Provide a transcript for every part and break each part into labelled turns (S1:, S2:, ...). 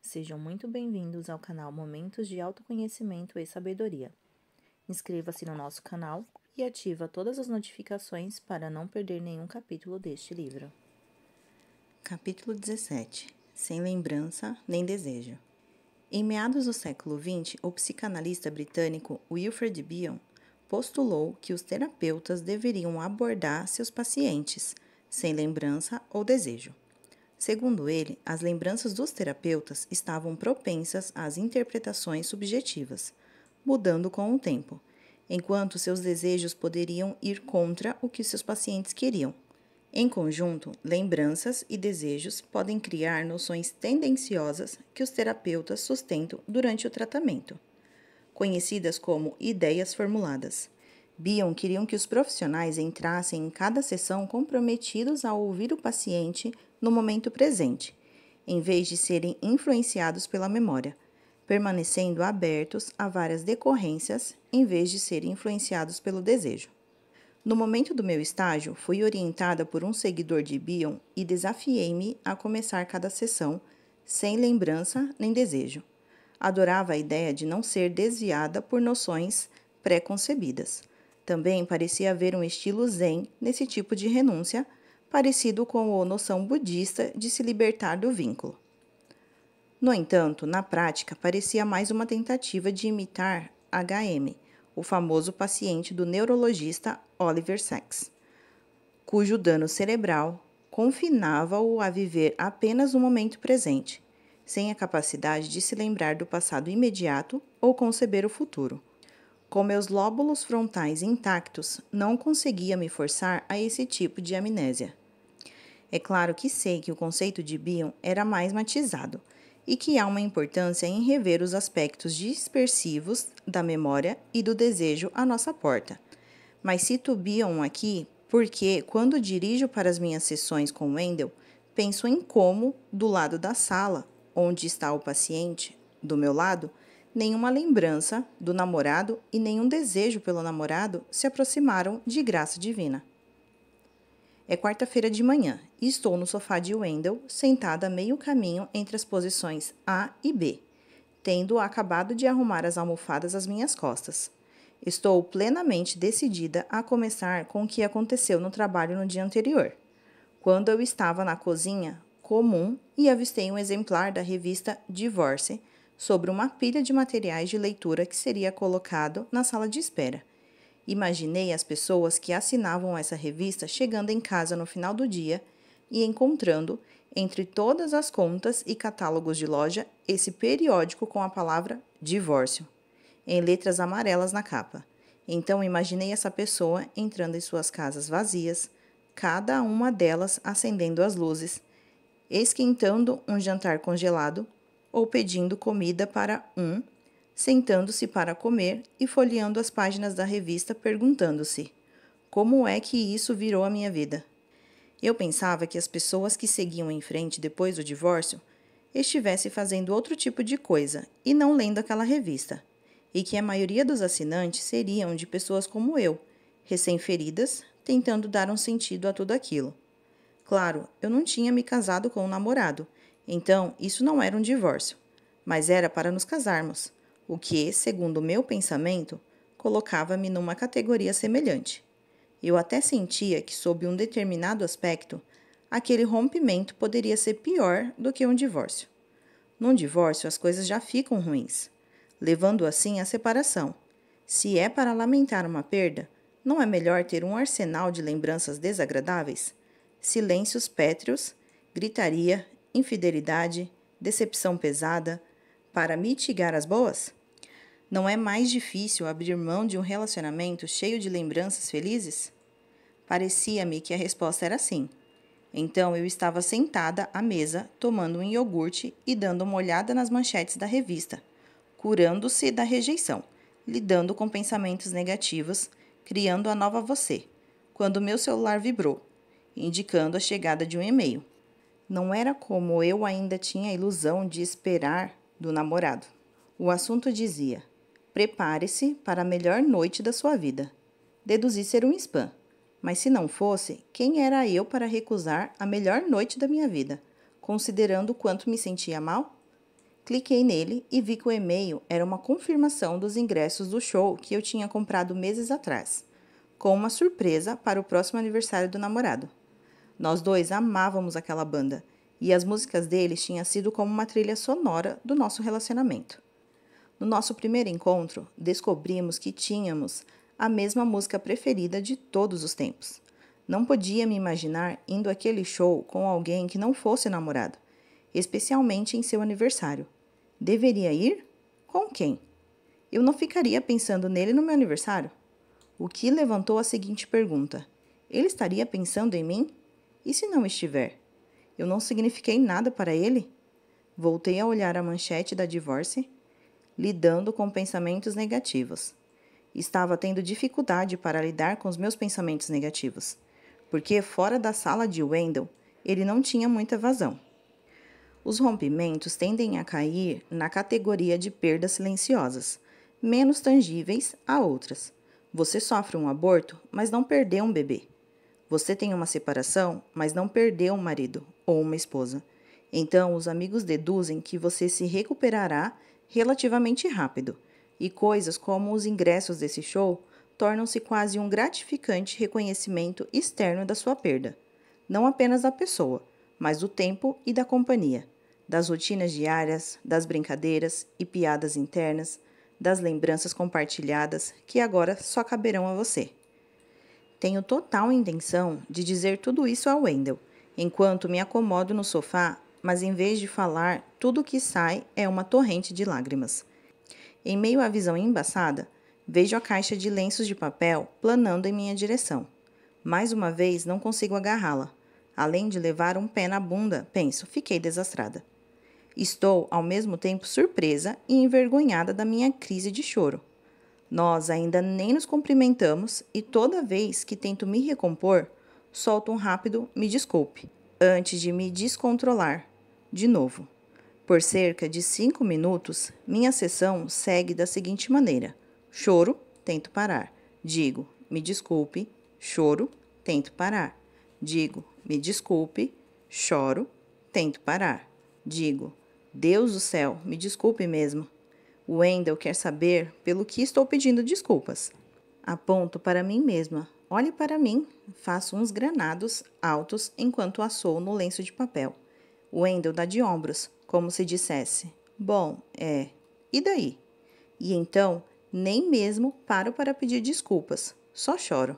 S1: Sejam muito bem-vindos ao canal Momentos de Autoconhecimento e Sabedoria. Inscreva-se no nosso canal e ativa todas as notificações para não perder nenhum capítulo deste livro.
S2: Capítulo 17. Sem lembrança nem desejo. Em meados do século XX, o psicanalista britânico Wilfred Bion postulou que os terapeutas deveriam abordar seus pacientes sem lembrança ou desejo. Segundo ele, as lembranças dos terapeutas estavam propensas às interpretações subjetivas, mudando com o tempo, enquanto seus desejos poderiam ir contra o que seus pacientes queriam. Em conjunto, lembranças e desejos podem criar noções tendenciosas que os terapeutas sustentam durante o tratamento, conhecidas como ideias formuladas. Bion queriam que os profissionais entrassem em cada sessão comprometidos a ouvir o paciente no momento presente, em vez de serem influenciados pela memória, permanecendo abertos a várias decorrências em vez de serem influenciados pelo desejo. No momento do meu estágio, fui orientada por um seguidor de Bion e desafiei-me a começar cada sessão sem lembrança nem desejo. Adorava a ideia de não ser desviada por noções pré-concebidas. Também parecia haver um estilo zen nesse tipo de renúncia, parecido com a noção budista de se libertar do vínculo. No entanto, na prática, parecia mais uma tentativa de imitar HM, o famoso paciente do neurologista Oliver Sacks, cujo dano cerebral confinava-o a viver apenas o momento presente, sem a capacidade de se lembrar do passado imediato ou conceber o futuro. Com meus lóbulos frontais intactos, não conseguia me forçar a esse tipo de amnésia. É claro que sei que o conceito de Bion era mais matizado e que há uma importância em rever os aspectos dispersivos da memória e do desejo à nossa porta. Mas cito Bion aqui porque, quando dirijo para as minhas sessões com Wendell, penso em como, do lado da sala, onde está o paciente, do meu lado, nenhuma lembrança do namorado e nenhum desejo pelo namorado se aproximaram de graça divina. É quarta-feira de manhã e estou no sofá de Wendell, sentada a meio caminho entre as posições A e B, tendo acabado de arrumar as almofadas às minhas costas. Estou plenamente decidida a começar com o que aconteceu no trabalho no dia anterior, quando eu estava na cozinha comum e avistei um exemplar da revista Divorce sobre uma pilha de materiais de leitura que seria colocado na sala de espera. Imaginei as pessoas que assinavam essa revista chegando em casa no final do dia e encontrando, entre todas as contas e catálogos de loja, esse periódico com a palavra divórcio, em letras amarelas na capa. Então imaginei essa pessoa entrando em suas casas vazias, cada uma delas acendendo as luzes, esquentando um jantar congelado ou pedindo comida para sentando-se para comer e folheando as páginas da revista perguntando-se: como é que isso virou a minha vida? Eu pensava que as pessoas que seguiam em frente depois do divórcio estivessem fazendo outro tipo de coisa e não lendo aquela revista, e que a maioria dos assinantes seriam de pessoas como eu, recém-feridas, tentando dar um sentido a tudo aquilo. Claro, eu não tinha me casado com um namorado, então isso não era um divórcio, mas era para nos casarmos, o que, segundo o meu pensamento, colocava-me numa categoria semelhante. Eu até sentia que, sob um determinado aspecto, aquele rompimento poderia ser pior do que um divórcio. Num divórcio, as coisas já ficam ruins, levando assim à separação. Se é para lamentar uma perda, não é melhor ter um arsenal de lembranças desagradáveis? Silêncios pétreos, gritaria, infidelidade, decepção pesada, para mitigar as boas? Não é mais difícil abrir mão de um relacionamento cheio de lembranças felizes? Parecia-me que a resposta era sim. Então eu estava sentada à mesa, tomando um iogurte e dando uma olhada nas manchetes da revista, curando-se da rejeição, lidando com pensamentos negativos, criando a nova você, quando meu celular vibrou, indicando a chegada de um e-mail. Não era como eu ainda tinha a ilusão de esperar do namorado. O assunto dizia: prepare-se para a melhor noite da sua vida. Deduzi ser um spam, mas se não fosse, quem era eu para recusar a melhor noite da minha vida, considerando o quanto me sentia mal? Cliquei nele e vi que o e-mail era uma confirmação dos ingressos do show que eu tinha comprado meses atrás, com uma surpresa para o próximo aniversário do namorado. Nós dois amávamos aquela banda, e as músicas deles tinham sido como uma trilha sonora do nosso relacionamento. No nosso primeiro encontro, descobrimos que tínhamos a mesma música preferida de todos os tempos. Não podia me imaginar indo àquele show com alguém que não fosse namorado, especialmente em seu aniversário. Deveria ir? Com quem? Eu não ficaria pensando nele no meu aniversário? O que levantou a seguinte pergunta: ele estaria pensando em mim? E se não estiver? Eu não signifiquei nada para ele? Voltei a olhar a manchete da Divorce, lidando com pensamentos negativos. Estava tendo dificuldade para lidar com os meus pensamentos negativos, porque fora da sala de Wendell, ele não tinha muita vazão. Os rompimentos tendem a cair na categoria de perdas silenciosas, menos tangíveis a outras. Você sofre um aborto, mas não perdeu um bebê. Você tem uma separação, mas não perdeu um marido ou uma esposa. Então, os amigos deduzem que você se recuperará relativamente rápido, e coisas como os ingressos desse show tornam-se quase um gratificante reconhecimento externo da sua perda. Não apenas da pessoa, mas do tempo e da companhia, das rotinas diárias, das brincadeiras e piadas internas, das lembranças compartilhadas que agora só caberão a você. Tenho total intenção de dizer tudo isso ao Wendell, enquanto me acomodo no sofá, mas em vez de falar, tudo o que sai é uma torrente de lágrimas. Em meio à visão embaçada, vejo a caixa de lenços de papel planando em minha direção. Mais uma vez, não consigo agarrá-la. Além de levar um pé na bunda, penso, fiquei desastrada. Estou, ao mesmo tempo, surpresa e envergonhada da minha crise de choro. Nós ainda nem nos cumprimentamos e toda vez que tento me recompor, solto um rápido "me desculpe", antes de me descontrolar de novo. Por cerca de 5 minutos, minha sessão segue da seguinte maneira: choro, tento parar. Digo, me desculpe, choro, tento parar. Digo, me desculpe, choro, tento parar. Digo, Deus do céu, me desculpe mesmo. O Wendell quer saber pelo que estou pedindo desculpas. Aponto para mim mesma. Olhe para mim. Faço uns granados altos enquanto assoo no lenço de papel. O Wendell dá de ombros, como se dissesse: bom, e daí? E então, nem mesmo paro para pedir desculpas. Só choro.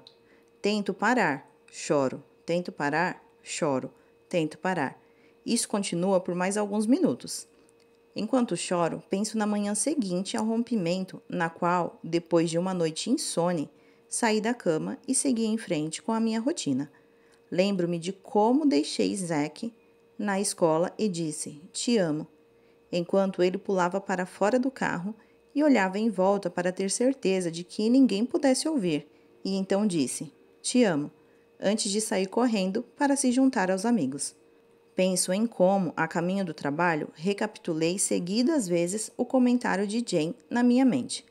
S2: Tento parar. Choro. Tento parar. Choro. Tento parar. Isso continua por mais alguns minutos. Enquanto choro, penso na manhã seguinte ao rompimento, na qual, depois de uma noite insone, saí da cama e segui em frente com a minha rotina. Lembro-me de como deixei Zack na escola e disse, te amo, enquanto ele pulava para fora do carro e olhava em volta para ter certeza de que ninguém pudesse ouvir, e então disse, te amo, antes de sair correndo para se juntar aos amigos. Penso em como, a caminho do trabalho, recapitulei seguidas vezes o comentário de Jane na minha mente.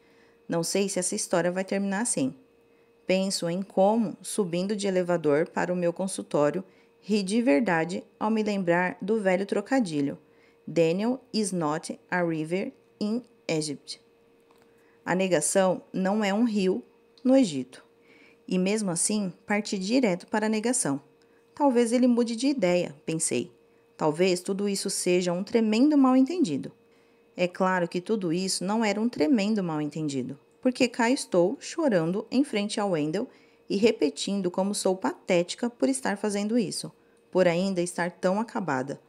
S2: Não sei se essa história vai terminar assim. Penso em como, subindo de elevador para o meu consultório, ri de verdade ao me lembrar do velho trocadilho. Daniel is not a river in Egypt. A negação não é um rio no Egito. E mesmo assim, parti direto para a negação. Talvez ele mude de ideia, pensei. Talvez tudo isso seja um tremendo mal-entendido. É claro que tudo isso não era um tremendo mal-entendido, porque cá estou chorando em frente ao Wendell e repetindo como sou patética por estar fazendo isso, por ainda estar tão acabada.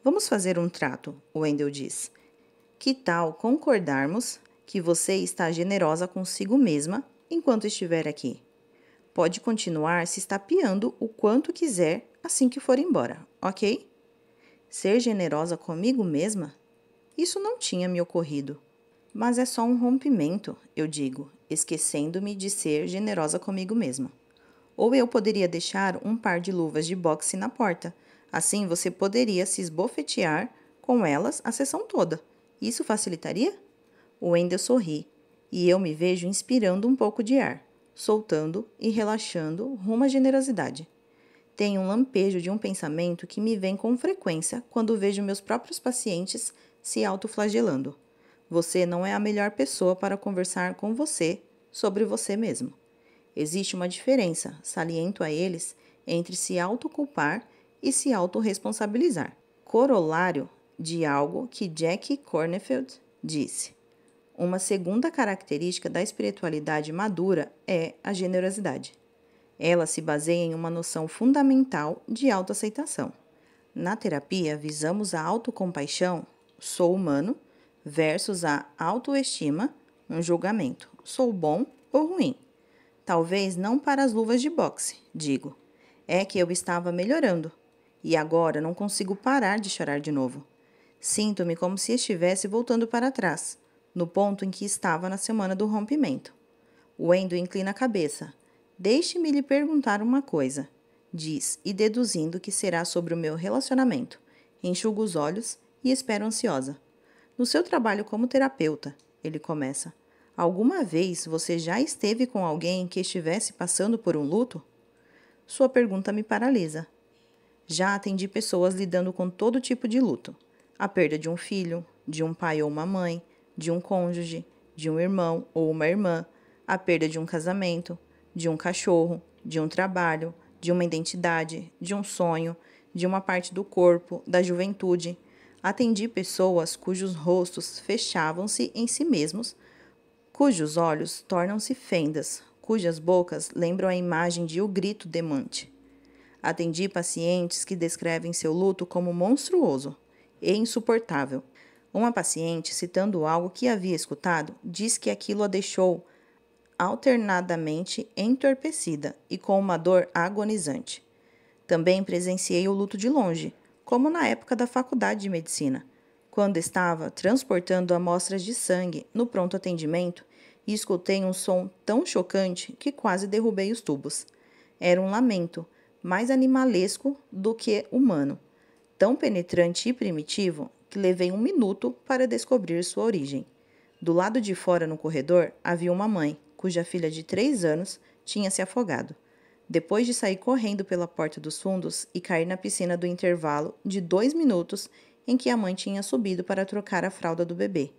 S2: Vamos fazer um trato, o Wendell diz. Que tal concordarmos que você está generosa consigo mesma enquanto estiver aqui? Pode continuar se estapeando o quanto quiser assim que for embora, ok? Ser generosa comigo mesma? Isso não tinha me ocorrido. Mas é só um rompimento, eu digo, esquecendo-me de ser generosa comigo mesma. Ou eu poderia deixar um par de luvas de boxe na porta. Assim você poderia se esbofetear com elas a sessão toda. Isso facilitaria? O Wendell sorri, e eu me vejo inspirando um pouco de ar, soltando e relaxando rumo à generosidade. Tenho um lampejo de um pensamento que me vem com frequência quando vejo meus próprios pacientes se autoflagelando. Você não é a melhor pessoa para conversar com você sobre você mesmo. Existe uma diferença, saliento a eles, entre se autoculpar e se autorresponsabilizar. Corolário de algo que Jack Kornfield disse. Uma segunda característica da espiritualidade madura é a generosidade. Ela se baseia em uma noção fundamental de autoaceitação. Na terapia, visamos a autocompaixão, sou humano, versus a autoestima, um julgamento, sou bom ou ruim. Talvez não para as luvas de boxe, digo. É que eu estava melhorando e agora não consigo parar de chorar de novo. Sinto-me como se estivesse voltando para trás, no ponto em que estava na semana do rompimento. Wendell inclina a cabeça. Deixe-me lhe perguntar uma coisa, diz, e deduzindo que será sobre o meu relacionamento. Enxugo os olhos e espero ansiosa. No seu trabalho como terapeuta, ele começa. Alguma vez você já esteve com alguém que estivesse passando por um luto? Sua pergunta me paralisa. Já atendi pessoas lidando com todo tipo de luto. A perda de um filho, de um pai ou uma mãe, de um cônjuge, de um irmão ou uma irmã, a perda de um casamento, de um cachorro, de um trabalho, de uma identidade, de um sonho, de uma parte do corpo, da juventude. Atendi pessoas cujos rostos fechavam-se em si mesmos, cujos olhos tornam-se fendas, cujas bocas lembram a imagem de O Grito Demante. Atendi pacientes que descrevem seu luto como monstruoso e insuportável. Uma paciente, citando algo que havia escutado, diz que aquilo a deixou alternadamente entorpecida e com uma dor agonizante. Também presenciei o luto de longe, como na época da faculdade de medicina, quando estava transportando amostras de sangue no pronto atendimento e escutei um som tão chocante que quase derrubei os tubos. Era um lamento, mais animalesco do que humano, tão penetrante e primitivo que levei 1 minuto para descobrir sua origem. Do lado de fora no corredor havia uma mãe, cuja filha de 3 anos tinha se afogado. Depois de sair correndo pela porta dos fundos e cair na piscina do intervalo de 2 minutos em que a mãe tinha subido para trocar a fralda do bebê.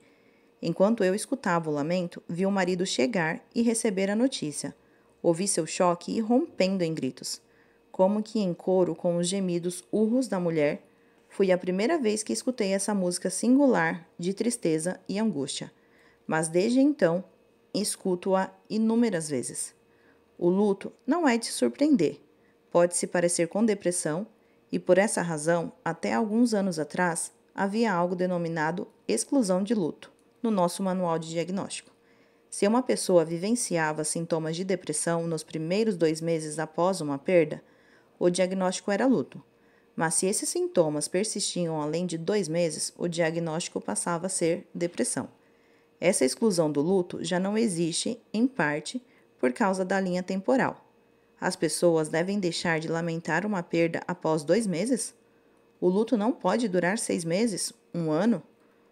S2: Enquanto eu escutava o lamento, vi o marido chegar e receber a notícia. Ouvi seu choque irrompendo em gritos. Como que em coro com os gemidos urros da mulher, foi a primeira vez que escutei essa música singular de tristeza e angústia. Mas desde então, escuto-a inúmeras vezes. O luto não é de surpreender. Pode-se parecer com depressão e, por essa razão, até alguns anos atrás, havia algo denominado exclusão de luto no nosso manual de diagnóstico. Se uma pessoa vivenciava sintomas de depressão nos primeiros 2 meses após uma perda, o diagnóstico era luto. Mas se esses sintomas persistiam além de 2 meses, o diagnóstico passava a ser depressão. Essa exclusão do luto já não existe, em parte, por causa da linha temporal. As pessoas devem deixar de lamentar uma perda após 2 meses? O luto não pode durar 6 meses, 1 ano,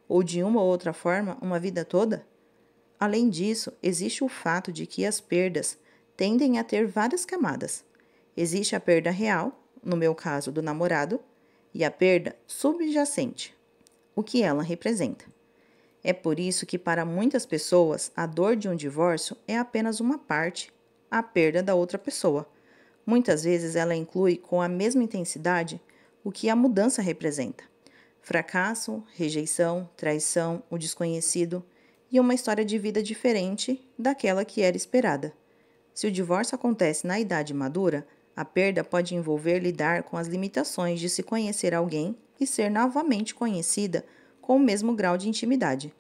S2: ou de uma ou outra forma, uma vida toda? Além disso, existe o fato de que as perdas tendem a ter várias camadas. Existe a perda real, no meu caso do namorado, e a perda subjacente, o que ela representa. É por isso que para muitas pessoas a dor de um divórcio é apenas uma parte, a perda da outra pessoa. Muitas vezes ela inclui com a mesma intensidade o que a mudança representa. Fracasso, rejeição, traição, o desconhecido e uma história de vida diferente daquela que era esperada. Se o divórcio acontece na idade madura, a perda pode envolver lidar com as limitações de se conhecer alguém e ser novamente conhecida com o mesmo grau de intimidade.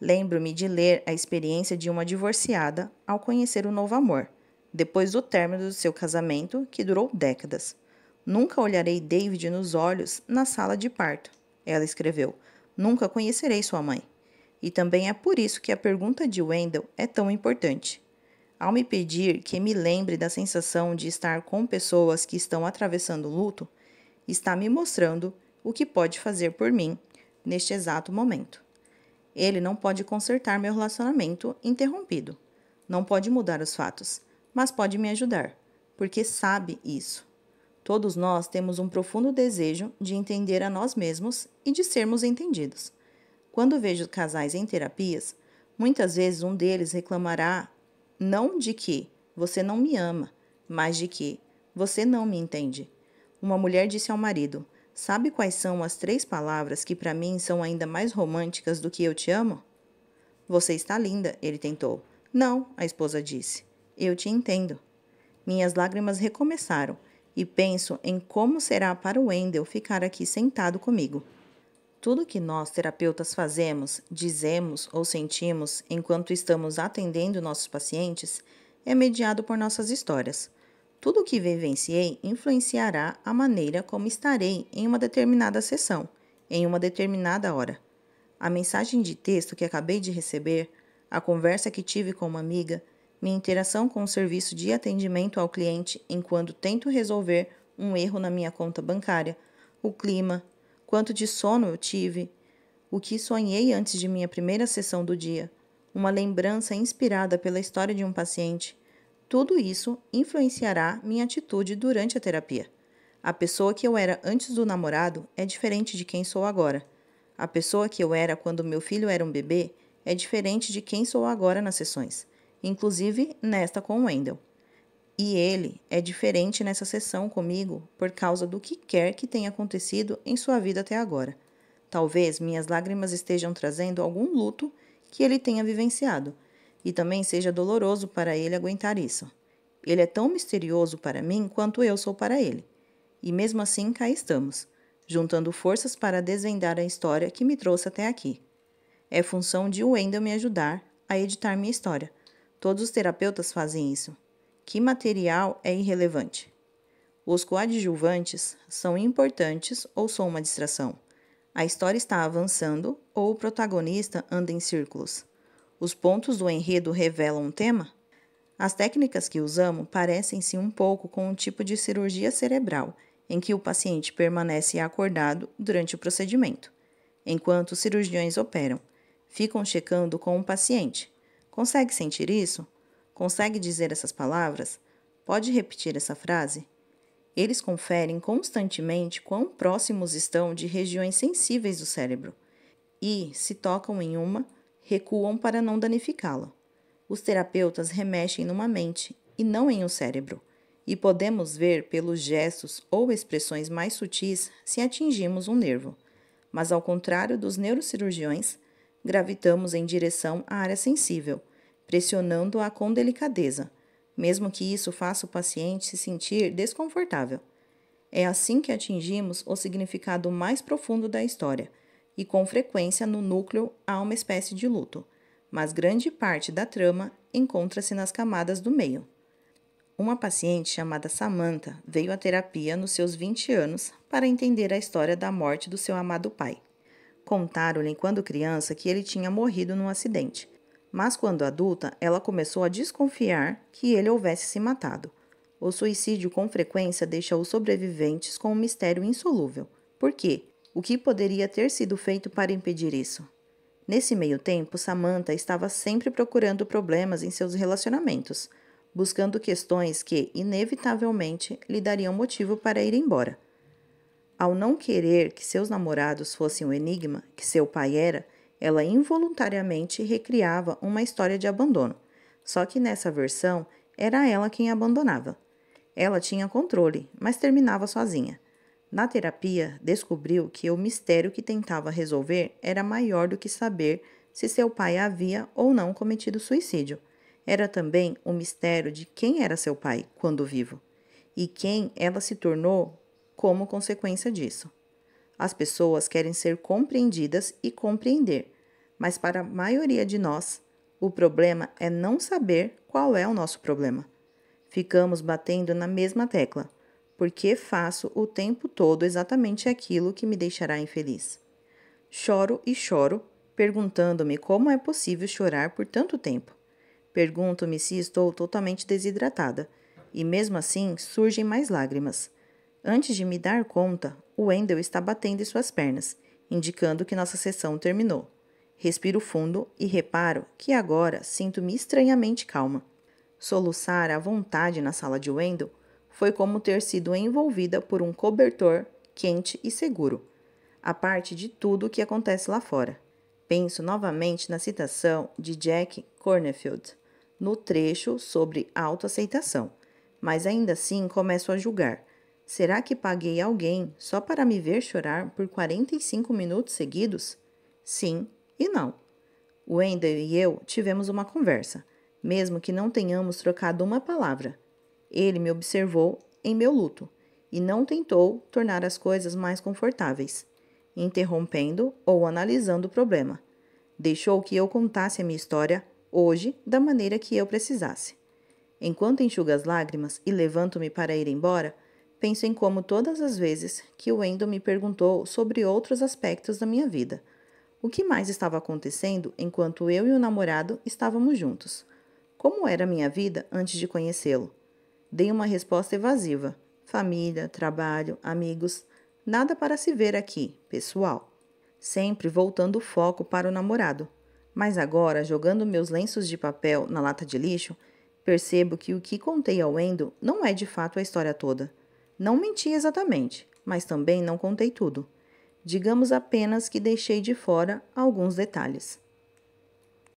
S2: Lembro-me de ler a experiência de uma divorciada ao conhecer o novo amor, depois do término do seu casamento, que durou décadas. Nunca olharei David nos olhos na sala de parto, ela escreveu. Nunca conhecerei sua mãe. E também é por isso que a pergunta de Wendell é tão importante. Ao me pedir que me lembre da sensação de estar com pessoas que estão atravessando luto, está me mostrando o que pode fazer por mim neste exato momento. Ele não pode consertar meu relacionamento interrompido, não pode mudar os fatos, mas pode me ajudar, porque sabe isso. Todos nós temos um profundo desejo de entender a nós mesmos e de sermos entendidos. Quando vejo casais em terapias, muitas vezes um deles reclamará não de que você não me ama, mas de que você não me entende. Uma mulher disse ao marido: sabe quais são as 3 palavras que para mim são ainda mais românticas do que eu te amo? Você está linda, ele tentou. Não, a esposa disse. Eu te entendo. Minhas lágrimas recomeçaram e penso em como será para o Wendell ficar aqui sentado comigo. Tudo que nós, terapeutas, fazemos, dizemos ou sentimos enquanto estamos atendendo nossos pacientes é mediado por nossas histórias. Tudo o que vivenciei influenciará a maneira como estarei em uma determinada sessão, em uma determinada hora. A mensagem de texto que acabei de receber, a conversa que tive com uma amiga, minha interação com o serviço de atendimento ao cliente enquanto tento resolver um erro na minha conta bancária, o clima, quanto de sono eu tive, o que sonhei antes de minha primeira sessão do dia, uma lembrança inspirada pela história de um paciente. Tudo isso influenciará minha atitude durante a terapia. A pessoa que eu era antes do namorado é diferente de quem sou agora. A pessoa que eu era quando meu filho era um bebê é diferente de quem sou agora nas sessões, inclusive nesta com o Wendell. E ele é diferente nessa sessão comigo por causa do que quer que tenha acontecido em sua vida até agora. Talvez minhas lágrimas estejam trazendo algum luto que ele tenha vivenciado, e também seja doloroso para ele aguentar isso. Ele é tão misterioso para mim quanto eu sou para ele. E mesmo assim cá estamos, juntando forças para desvendar a história que me trouxe até aqui. É função de Wendell me ajudar a editar minha história. Todos os terapeutas fazem isso. Que material é irrelevante? Os coadjuvantes são importantes ou são uma distração? A história está avançando ou o protagonista anda em círculos? Os pontos do enredo revelam um tema? As técnicas que usamos parecem-se um pouco com um tipo de cirurgia cerebral, em que o paciente permanece acordado durante o procedimento, enquanto os cirurgiões operam. Ficam checando com o paciente. Consegue sentir isso? Consegue dizer essas palavras? Pode repetir essa frase? Eles conferem constantemente quão próximos estão de regiões sensíveis do cérebro e, se tocam em uma, recuam para não danificá-la. Os terapeutas remexem numa mente e não em um cérebro, e podemos ver pelos gestos ou expressões mais sutis se atingimos um nervo. Mas, ao contrário dos neurocirurgiões, gravitamos em direção à área sensível, pressionando-a com delicadeza, mesmo que isso faça o paciente se sentir desconfortável. É assim que atingimos o significado mais profundo da história, e com frequência no núcleo há uma espécie de luto, mas grande parte da trama encontra-se nas camadas do meio. Uma paciente chamada Samantha veio à terapia nos seus 20 anos para entender a história da morte do seu amado pai. Contaram-lhe quando criança que ele tinha morrido num acidente, mas quando adulta ela começou a desconfiar que ele houvesse se matado. O suicídio com frequência deixa os sobreviventes com um mistério insolúvel. Por quê? O que poderia ter sido feito para impedir isso? Nesse meio tempo, Samantha estava sempre procurando problemas em seus relacionamentos, buscando questões que, inevitavelmente, lhe dariam motivo para ir embora. Ao não querer que seus namorados fossem o enigma que seu pai era, ela involuntariamente recriava uma história de abandono. Só que nessa versão, era ela quem abandonava. Ela tinha controle, mas terminava sozinha. Na terapia, descobriu que o mistério que tentava resolver era maior do que saber se seu pai havia ou não cometido suicídio. Era também o mistério de quem era seu pai quando vivo e quem ela se tornou como consequência disso. As pessoas querem ser compreendidas e compreender, mas para a maioria de nós, o problema é não saber qual é o nosso problema. Ficamos batendo na mesma tecla. Por que faço o tempo todo exatamente aquilo que me deixará infeliz? Choro e choro, perguntando-me como é possível chorar por tanto tempo. Pergunto-me se estou totalmente desidratada, e mesmo assim surgem mais lágrimas. Antes de me dar conta, o Wendell está batendo em suas pernas, indicando que nossa sessão terminou. Respiro fundo e reparo que agora sinto-me estranhamente calma. Soluçar à vontade na sala de Wendell foi como ter sido envolvida por um cobertor quente e seguro, a parte de tudo o que acontece lá fora. penso novamente na citação de Jack Cornfield, no trecho sobre autoaceitação, mas ainda assim começo a julgar. Será que paguei alguém só para me ver chorar por 45 minutos seguidos? Sim e não. Wendell e eu tivemos uma conversa, mesmo que não tenhamos trocado uma palavra. Ele me observou em meu luto e não tentou tornar as coisas mais confortáveis, interrompendo ou analisando o problema. Deixou que eu contasse a minha história hoje da maneira que eu precisasse. Enquanto enxugo as lágrimas e levanto-me para ir embora, penso em como todas as vezes que o Wendell me perguntou sobre outros aspectos da minha vida. O que mais estava acontecendo enquanto eu e o namorado estávamos juntos? Como era a minha vida antes de conhecê-lo? Dei uma resposta evasiva. Família, trabalho, amigos, nada para se ver aqui, pessoal. Sempre voltando o foco para o namorado. Mas agora, jogando meus lenços de papel na lata de lixo, percebo que o que contei ao Wendell não é de fato a história toda. Não menti exatamente, mas também não contei tudo. Digamos apenas que deixei de fora alguns detalhes.